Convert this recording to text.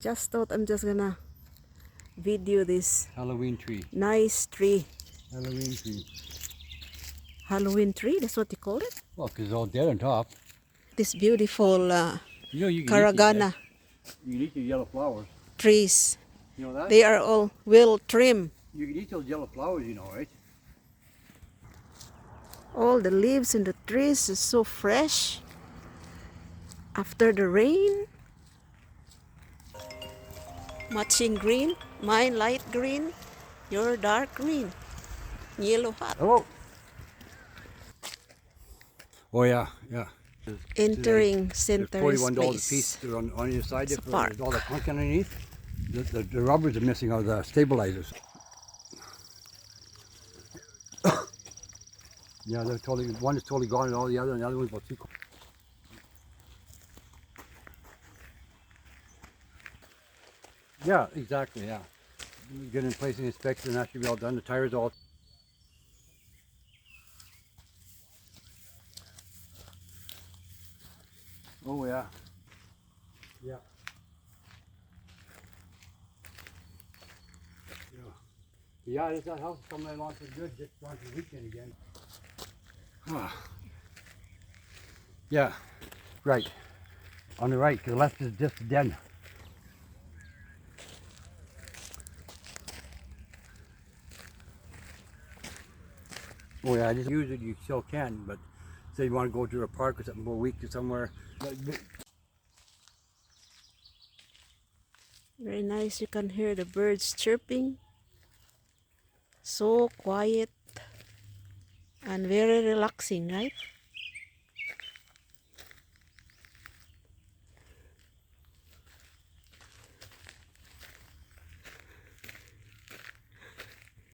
Just thought I'm just gonna video this Halloween tree. nice tree. Halloween tree. Halloween tree, that's what you call it? Well, because it's all dead on top. This beautiful You know, you can Caragana you can eat the yellow flowers. trees. You know that? They are all well trimmed. You can eat those yellow flowers, you know, right? All the leaves in the trees is so fresh after the rain. Matching green, mine light green, your dark green, yellow hot. Hello. Oh yeah, yeah. Entering There's center $41 a piece. space. They're on your side. It's a There's park. all the punk underneath. The rubbers are missing, or the stabilizers. Yeah, they're totally. One is totally gone, and all the other, and the other one's about 2. Yeah, exactly. Yeah, get in place and inspection, and that should be all done. The tires all. Oh yeah. Yeah. Yeah, that house is coming along so good. Just gone to the weekend again. Yeah, right. On the right, 'cause the left is just dead. Oh yeah, I just use it. You still can, but say you want to go to a park or something, go a week to somewhere. Very nice, you can hear the birds chirping. So quiet and very relaxing, right?